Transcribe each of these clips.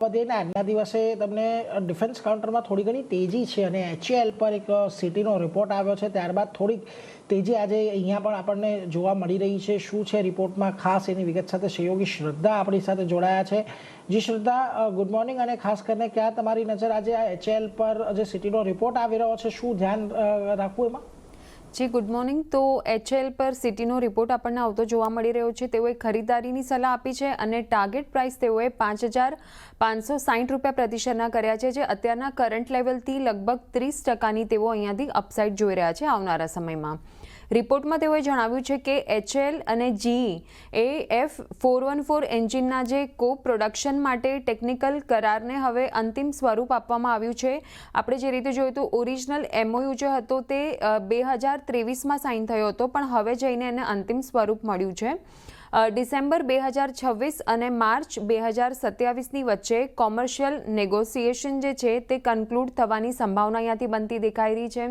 વધીને આજના દિવસે તમને ડિફેન્સ કાઉન્ટરમાં થોડી ઘણી તેજી છે અને HAL પર એક સિટીનો રિપોર્ટ આવ્યો છે, ત્યારબાદ થોડીક તેજી આજે અહીંયા પણ આપણને જોવા મળી રહી છે. શું છે રિપોર્ટમાં ખાસ એની વિગત સાથે સહયોગી શ્રદ્ધા આપણી સાથે જોડાયા છે. જી શ્રદ્ધા, ગુડ મોર્નિંગ. અને ખાસ કરીને ક્યાં તમારી નજર આજે આ HAL પર જે સિટીનો રિપોર્ટ આવી રહ્યો છે, શું ધ્યાન રાખવું એમાં? જી ગુડ મોર્નિંગ. તો HAL પર સિટીનો રિપોર્ટ આપણને આવતો જોવા મળી રહ્યો છે. તેઓએ ખરીદારીની સલાહ આપી છે અને ટાર્ગેટ પ્રાઇસ તેઓએ 5,560 રૂપિયા પ્રતિ શેરના કર્યા છે, જે અત્યારના કરંટ લેવલથી લગભગ 30%ની તેઓ અહીંયાથી અપસાઇડ જોઈ રહ્યા છે આવનારા સમયમાં. રિપોર્ટમાં તેઓએ જણાવ્યું છે કે HAL અને GE એ F414 એન્જિનના જે કો પ્રોડક્શન માટે ટેકનિકલ કરારને હવે અંતિમ સ્વરૂપ આપવામાં આવ્યું છે. આપણે જે રીતે જોયું તો ઓરિજિનલ MOU જે હતો તે 2023માં સાઇન થયો હતો, પણ હવે જઈને એને અંતિમ સ્વરૂપ મળ્યું છે. ડિસેમ્બર 2026 અને માર્ચ 2027ની વચ્ચે કોમર્શિયલ નેગોશિએશન જે છે તે કન્ક્લુડ થવાની સંભાવના અહીંયાથી બનતી દેખાઈ રહી છે.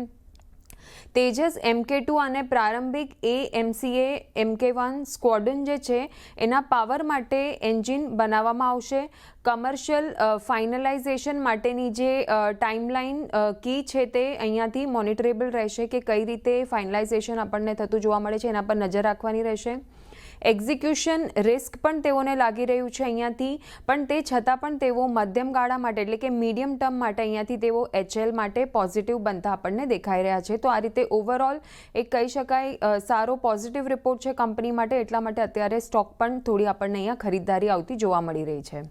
તેજસ MK2 અને પ્રારંભિક AMCA MK1 સ્ક્વોડ્રન જે છે એના પાવર માટે એન્જિન બનાવવામાં આવશે. કમર્શિયલ ફાઇનલાઇઝેશન માટેની જે ટાઈમલાઈન કી છે તે અહીંયાથી મોનિટરેબલ રહેશે કે કઈ રીતે ફાઇનલાઇઝેશન આપણને થતું જોવા મળે છે, એના પર નજર રાખવાની રહેશે. એક્ઝિક્યુશન રિસ્ક પણ તેઓને લાગી રહ્યું છે અહીંયાથી, પણ તે છતાં પણ તેઓ મધ્યમ ગાળા માટે એટલે કે મીડિયમ ટર્મ માટે અહીંયાથી તેઓ HAL માટે પોઝિટિવ બનતા આપણને દેખાઈ રહ્યા છે. તો આ રીતે ઓવરઓલ એક કહી શકાય સારો પોઝિટિવ રિપોર્ટ છે કંપની માટે, એટલા માટે અત્યારે સ્ટોક પણ થોડી આપણને અહીંયા ખરીદદારી આવતી જોવા મળી રહી છે.